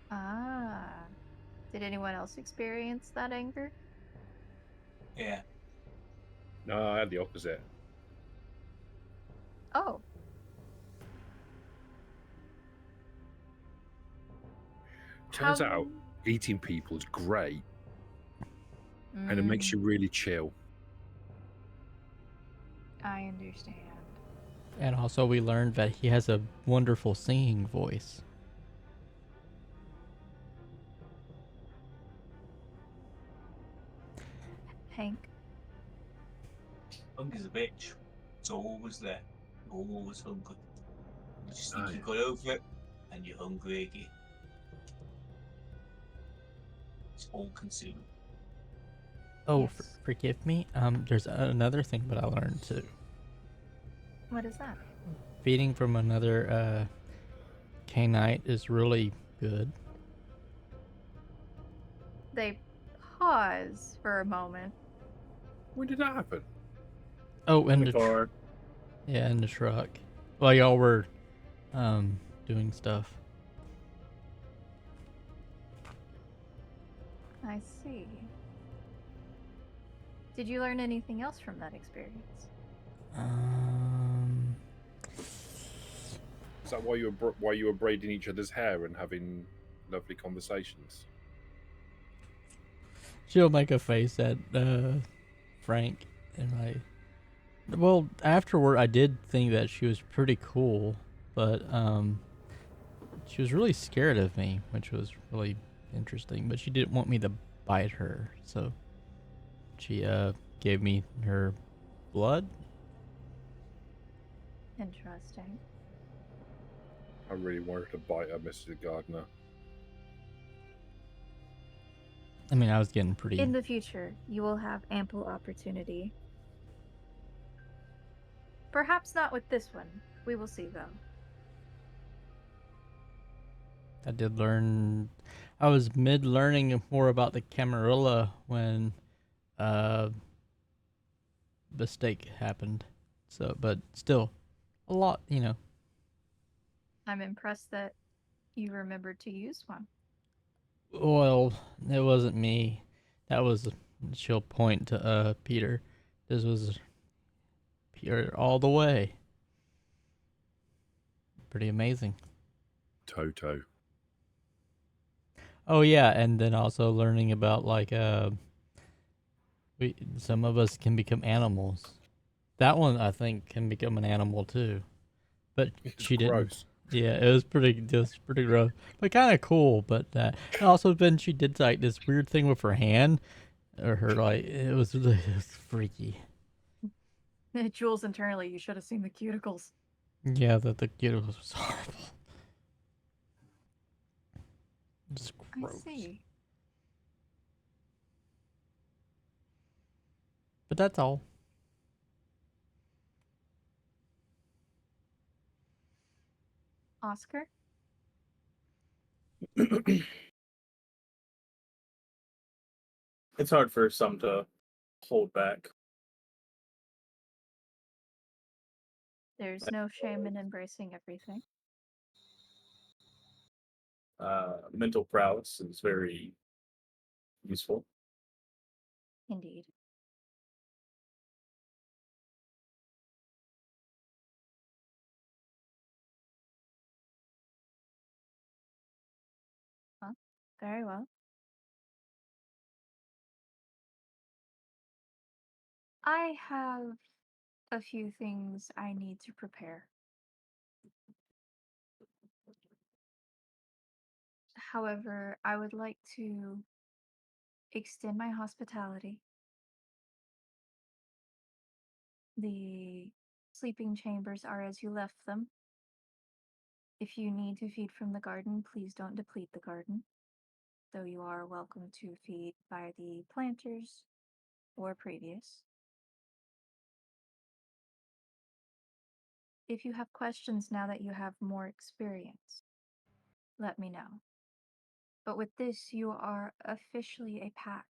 Ah. Did anyone else experience that anger? Yeah. No, I had the opposite. Oh. Turns out eating people is great, and it makes you really chill. I understand. And also we learned that he has a wonderful singing voice. Hank? Hunger's a bitch. It's always there. You're always hungry. You just think Oh, you got over it, and you're hungry again. It's all consuming. Oh, Yes. forgive me. There's another thing that I learned too. What is that? Feeding from another Canite is really good. They pause for a moment. When did that happen? Oh, In in the car. yeah, in the truck. While y'all were doing stuff. I see. Did you learn anything else from that experience? Is that why you were braiding each other's hair and having lovely conversations? She'll make a face at Frank and well, afterward I did think that she was pretty cool, but she was really scared of me, which was really interesting, but she didn't want me to bite her, so she gave me her blood. Interesting. I really wanted to bite her, Mr. Gardner. I mean, I was getting pretty... In the future, you will have ample opportunity. Perhaps not with this one. We will see, though. I did learn... I was mid-learning more about the Camarilla when mistake happened. So, but still, a lot, you know. I'm impressed that you remembered to use one. Well, it wasn't me. That was... She'll point to Peter. This was Peter all the way. Pretty amazing. Toto. Oh yeah, and then also learning about some of us can become animals. That one I think can become an animal too, but It's she didn't. gross. Yeah, it was pretty gross, but kind of cool. But and also then she did like this weird thing with her hand, or her it was freaky. Jules, internally, you should have seen the cuticles. Yeah, the cuticles was horrible. Just gross. I see. But that's all. Oscar? It's hard for some to hold back. There's no shame in embracing everything. Mental prowess is very useful. Indeed. Huh? Very well. I have a few things I need to prepare. However, I would like to extend my hospitality. The sleeping chambers are as you left them. If you need to feed from the garden, please don't deplete the garden, though you are welcome to feed by the planters or previous. If you have questions now that you have more experience, let me know. But with this, you are officially a pack.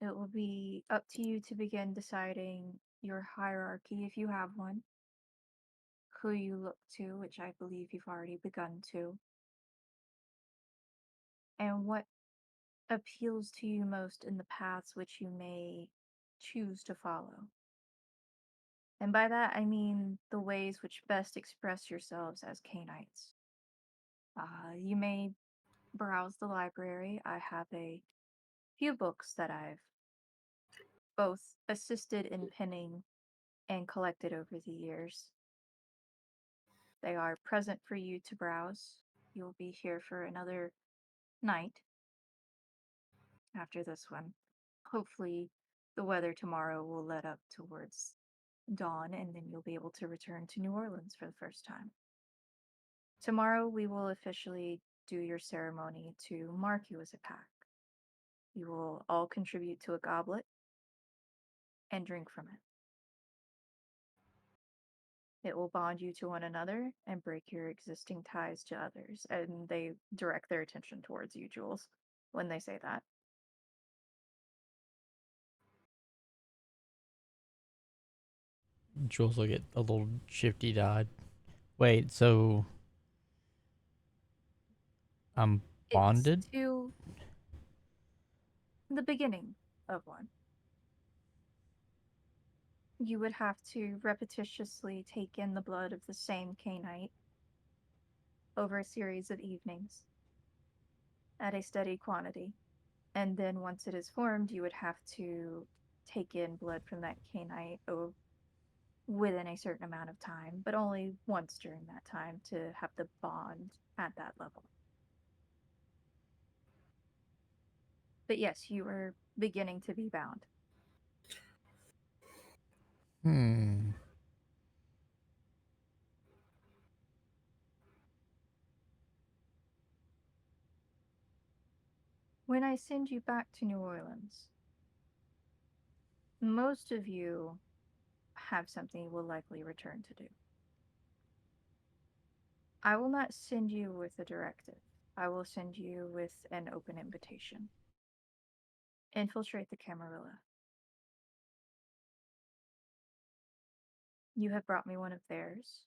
It will be up to you to begin deciding your hierarchy if you have one, who you look to, which I believe you've already begun to, and what appeals to you most in the paths which you may choose to follow. And by that I mean the ways which best express yourselves as Canites. You may browse the library. I have a few books that I've both assisted in penning and collected over the years. They are present for you to browse. You'll be here for another night after this one. Hopefully, the weather tomorrow will let up towards dawn, and then you'll be able to return to New Orleans for the first time. Tomorrow, we will officially do your ceremony to mark you as a pack. You will all contribute to a goblet and drink from it. It will bond you to one another and break your existing ties to others. And they direct their attention towards you, Jules. when they say that. Jules will get a little shifty-eyed. Wait, so I'm bonded? It's to the beginning of one. You would have to repetitiously take in the blood of the same Cainite over a series of evenings at a steady quantity. And then once it is formed, you would have to take in blood from that Cainite within a certain amount of time, but only once during that time to have the bond at that level. But yes, you are beginning to be bound. Hmm. When I send you back to New Orleans, most of you have something you will likely return to do. I will not send you with a directive. I will send you with an open invitation. Infiltrate the Camarilla. You have brought me one of theirs.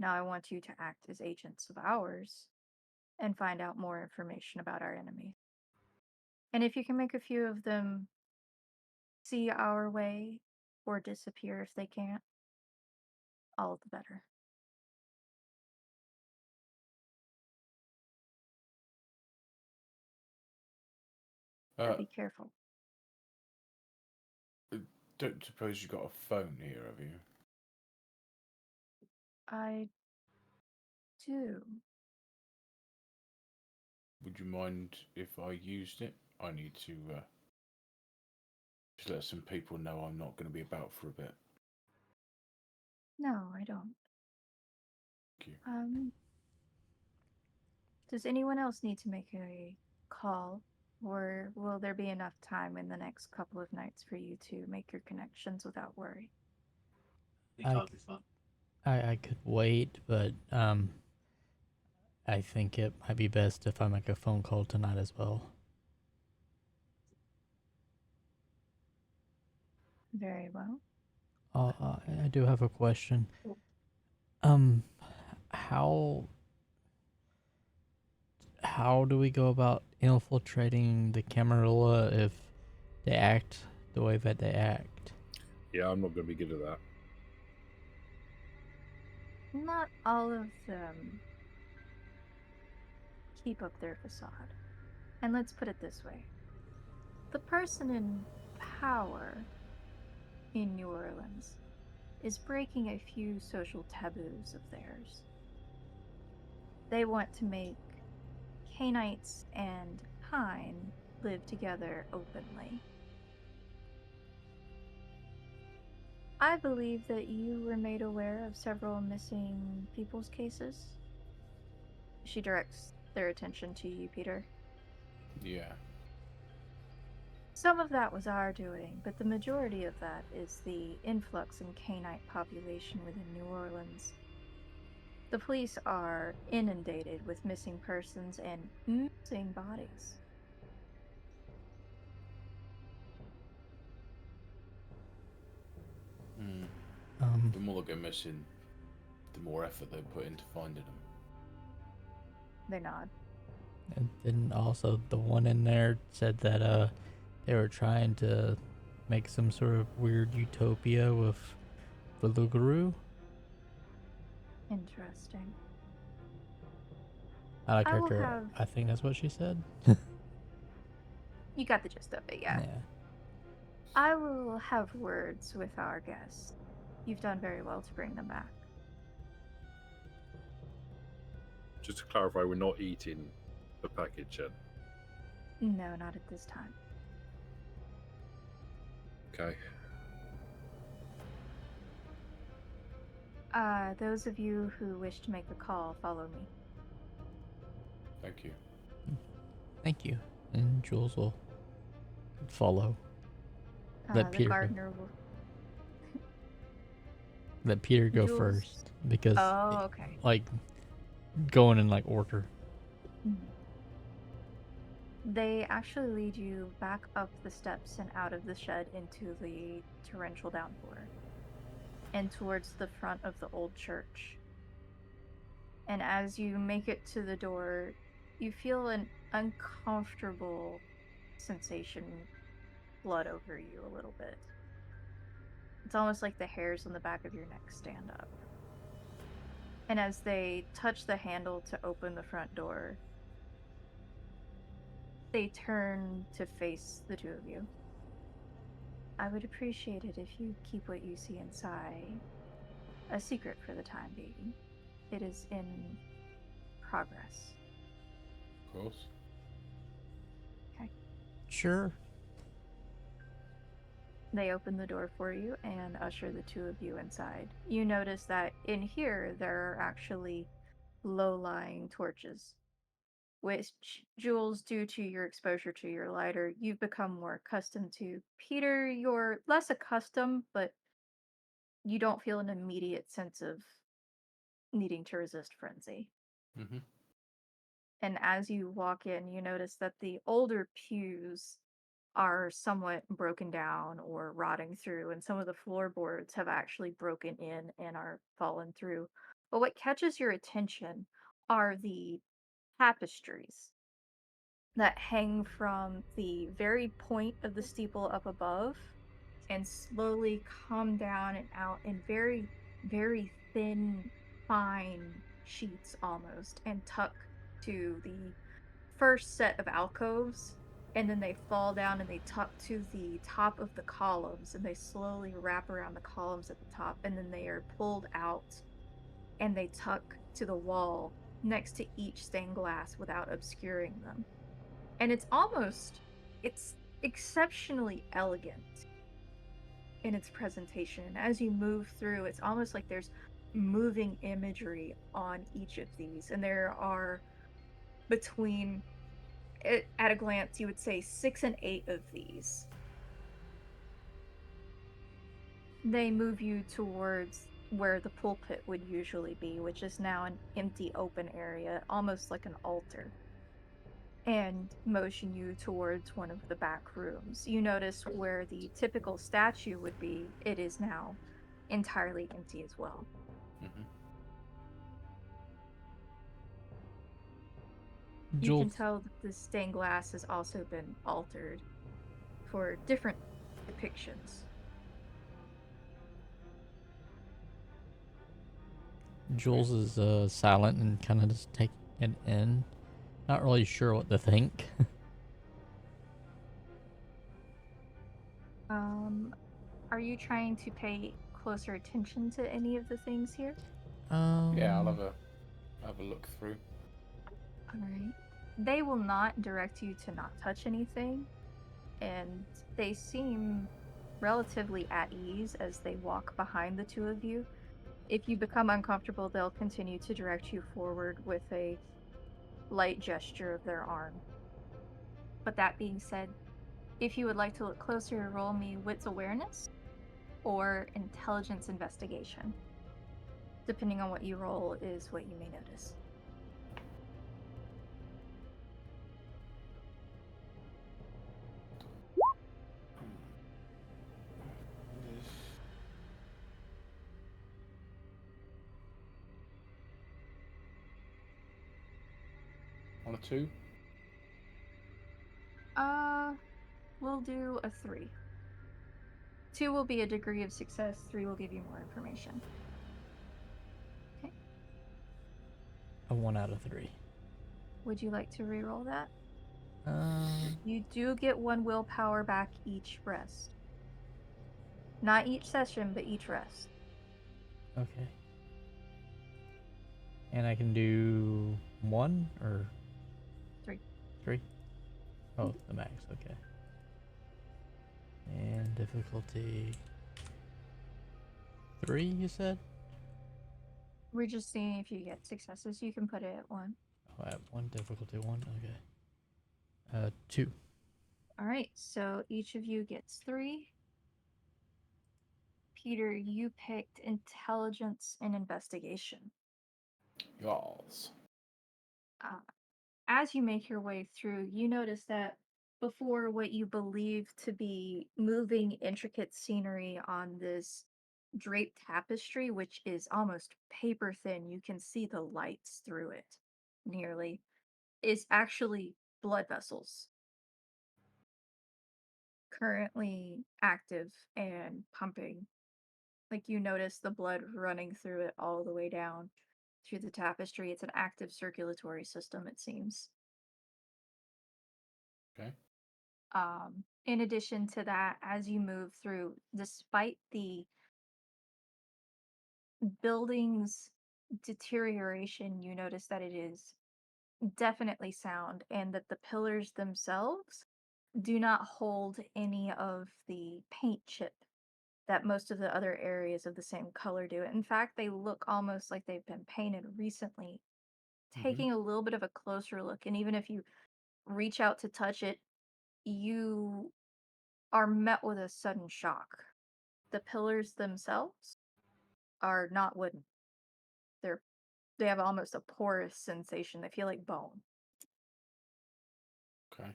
Now I want you to act as agents of ours and find out more information about our enemy. And if you can make a few of them see our way or disappear if they can't, all the better. But be careful. Don't suppose you got a phone here, have you? I do. Would you mind if I used it? I need to just let some people know I'm not going to be about for a bit. No, I don't. Thank you. Does anyone else need to make a call? Or will there be enough time in the next couple of nights for you to make your connections without worry? I think I'll be fine. I could wait, but I think it might be best if I make a phone call tonight as well. Very well. I do have a question. How do we go about infiltrating the Camarilla if they act the way that they act? Yeah, I'm not going to be good at that. Not all of them keep up their facade. And let's put it this way. The person in power in New Orleans is breaking a few social taboos of theirs. They want to make Cainites and Pine live together openly. I believe that you were made aware of several missing people's cases. She directs their attention to you, Peter. Yeah. Some of that was our doing, but the majority of that is the influx in Cainite population within New Orleans. The police are inundated with missing persons and missing bodies. The more they go missing, the more effort they put into finding them. They nod. And then also the one in there said that they were trying to make some sort of weird utopia with the Lugaroo. Interesting. I I will her. have- I think that's what she said. You got the gist of it, yeah. I will have words with our guests. You've done very well to bring them back. Just to clarify, we're not eating the package yet. No, not at this time. Okay. Those of you who wish to make a call, follow me. Thank you. Thank you. And Jules will follow. The Peter go. gardener will... Let Peter go Jules- first because Oh, okay. like going in like order. Mhm. They actually lead you back up the steps and out of the shed into the torrential downpour and towards the front of the old church. And as you make it to the door, you feel an uncomfortable sensation flood over you a little bit. It's almost like the hairs on the back of your neck stand up. And as they touch the handle to open the front door, they turn to face the two of you. I would appreciate it if you keep what you see inside a secret for the time being. It is in progress. Of course. Sure. They open the door for you and usher the two of you inside. You notice that in here there are actually low-lying torches, which, Jules, due to your exposure to your lighter, you've become more accustomed to. Peter, you're less accustomed, but you don't feel an immediate sense of needing to resist frenzy. Mm-hmm. And as you walk in, you notice that the older pews are somewhat broken down or rotting through, and some of the floorboards have actually broken in and are fallen through. But what catches your attention are the tapestries that hang from the very point of the steeple up above and slowly come down and out in very, very thin, fine sheets almost, and tuck to the first set of alcoves, and then they fall down and they tuck to the top of the columns, and they slowly wrap around the columns at the top, and then they are pulled out and they tuck to the wall next to each stained glass without obscuring them. And it's exceptionally elegant in its presentation. And as you move through, it's almost like there's moving imagery on each of these, and there are between, at a glance, you would say 6 and 8 of these. They move you towards where the pulpit would usually be, which is now an empty open area, almost like an altar, and motion you towards one of the back rooms. You notice where the typical statue would be, it is now entirely empty as well. Mm-hmm. You can Jules, tell that the stained glass has also been altered for different depictions. Jules is silent and kind of just taking it in. Not really sure what to think. Are you trying to pay closer attention to any of the things here? Yeah, I'll have a look through. Alright. They will not direct you to not touch anything, and they seem relatively at ease as they walk behind the two of you. If you become uncomfortable, they'll continue to direct you forward with a light gesture of their arm. But that being said, if you would like to look closer, roll me wits awareness or intelligence investigation. Depending on what you roll is what you may notice. On a 2? We'll do a 3. 2 will be a degree of success, 3 will give you more information. Okay. A 1 out of 3. Would you like to re-roll that? Um, You do get 1 willpower back each rest. Not each session, but each rest. okay. And I can do 1 or 3. 3? Oh, the max, okay. And difficulty 3, you said? We're just seeing if you get successes. You can put it at 1. Oh, at 1, difficulty 1, okay. 2. Alright, so each of you gets 3. Peter, you picked intelligence and investigation. Yours. as you make your way through, you notice that before what you believe to be moving, intricate scenery on this draped tapestry, which is almost paper thin, you can see the lights through it nearly, is actually blood vessels currently active and pumping. Like you notice the blood running through it all the way down through the tapestry. It's an active circulatory system, it seems. Okay. In addition to that, as you move through, despite the building's deterioration, you notice that it is definitely sound and that the pillars themselves do not hold any of the paint chip that most of the other areas of the same color do. In fact, they look almost like they've been painted recently. Mm-hmm. Taking a little bit of a closer look, and even if you reach out to touch it, you are met with a sudden shock. The pillars themselves are not wooden. They're they have almost a porous sensation. They feel like bone. Okay.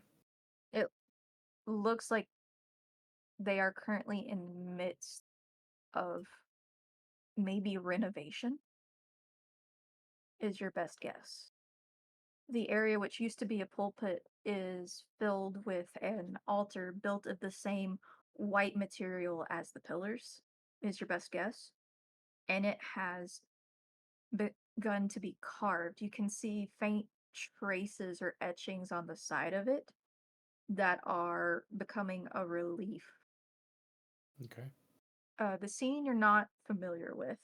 It looks like they are currently in the midst of maybe renovation, is your best guess. The area which used to be a pulpit is filled with an altar built of the same white material as the pillars, is your best guess. And it has begun to be carved. You can see faint traces or etchings on the side of it that are becoming a relief. Okay. The scene you're not familiar with,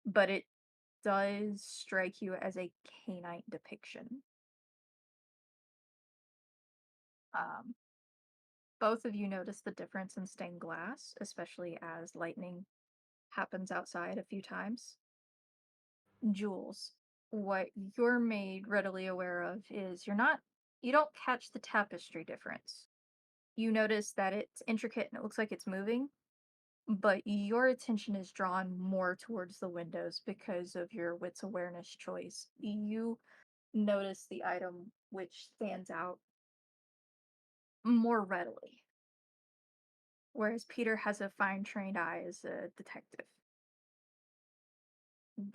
but it does strike you as a canine depiction. Um, Both of you notice the difference in stained glass, especially as lightning happens outside a few times. Jules, what you're made readily aware of is you don't catch the tapestry difference. You notice that it's intricate and it looks like it's moving, but your attention is drawn more towards the windows because of your wits awareness choice. You notice the item which stands out more readily, whereas Peter has a fine trained eye as a detective.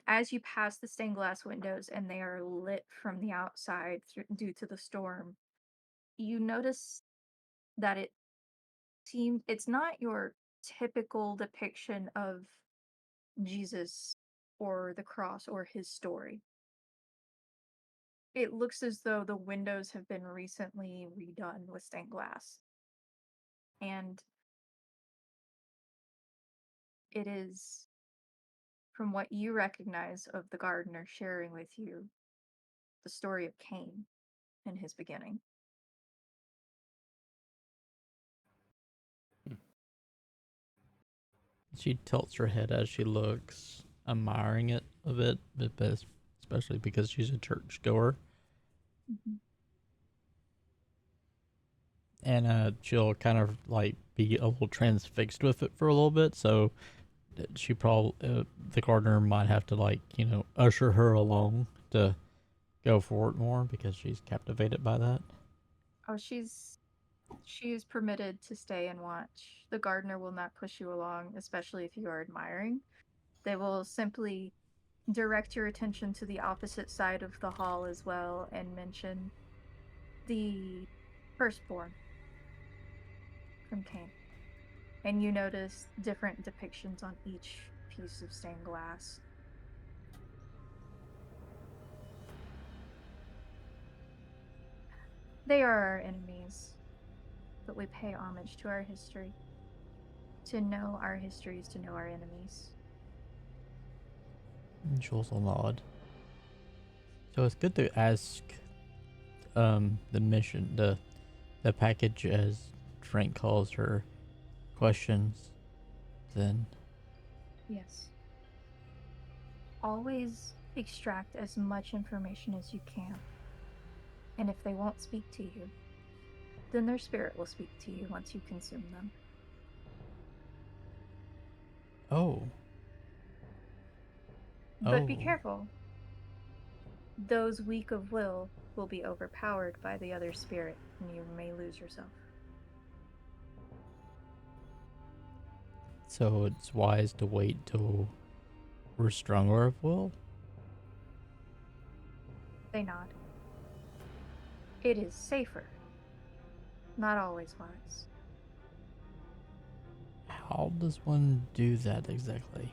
As you pass the stained glass windows and they are lit from the outside due to the storm, you notice that it's not your typical depiction of Jesus or the cross or his story. It looks as though the windows have been recently redone with stained glass. And it is, from what you recognize of the gardener sharing with you, the story of Cain and his beginning. She tilts her head as she looks, admiring it a bit, but especially because she's a churchgoer. Mhm. And she'll kind of like be a little transfixed with it for a little bit. So she probably the gardener might have to usher her along to go for it more because she's captivated by that. Oh, she is permitted to stay and watch. The gardener will not push you along, especially if you are admiring. They will simply direct your attention to the opposite side of the hall as well and mention the firstborn from Cain. And you notice different depictions on each piece of stained glass. They are our enemies, but we pay homage to our history. To know our history is to know our enemies. And Jules will nod. So it's good to ask the mission, the package, as Frank calls her, questions. Then Yes. Always extract as much information as you can. And if they won't speak to you, then their spirit will speak to you once you consume them. oh But be oh careful. Those weak of will will be overpowered by the other spirit, and you may lose yourself. So it's wise to wait till we're stronger of will? They nod. It is safer. Not always wise. How does one do that exactly?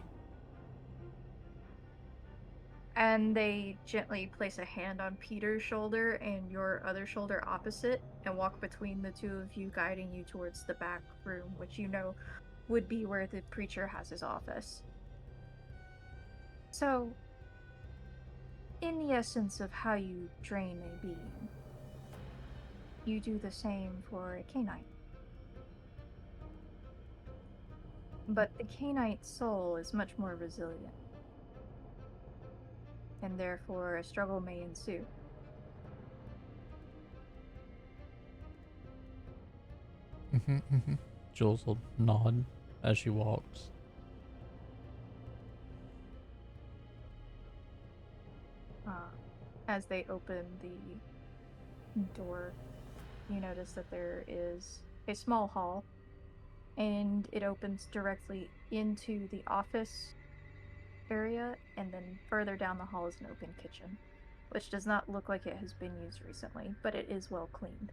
And they gently place a hand on Peter's shoulder and your other shoulder opposite and walk between the two of you, guiding you towards the back room, which you know would be where the preacher has his office. So, in the essence of how you drain a being, you do the same for a canine. But the canine soul is much more resilient, and therefore a struggle may ensue. Jules will nod as she walks. As they open the door, you notice that there is a small hall, and it opens directly into the office area, and then further down the hall is an open kitchen, which does not look like it has been used recently, but it is well cleaned.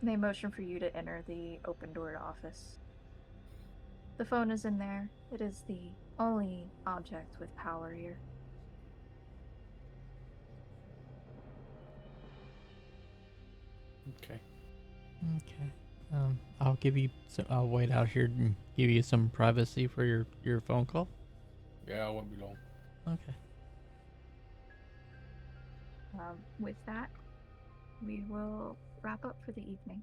They motion for you to enter the open-doored office. The phone is in there. It is the only object with power here. Okay. Okay. I'll give you. I'll wait out here and give you some privacy for your phone call. Yeah, I won't be long. Okay. With that, we will wrap up for the evening.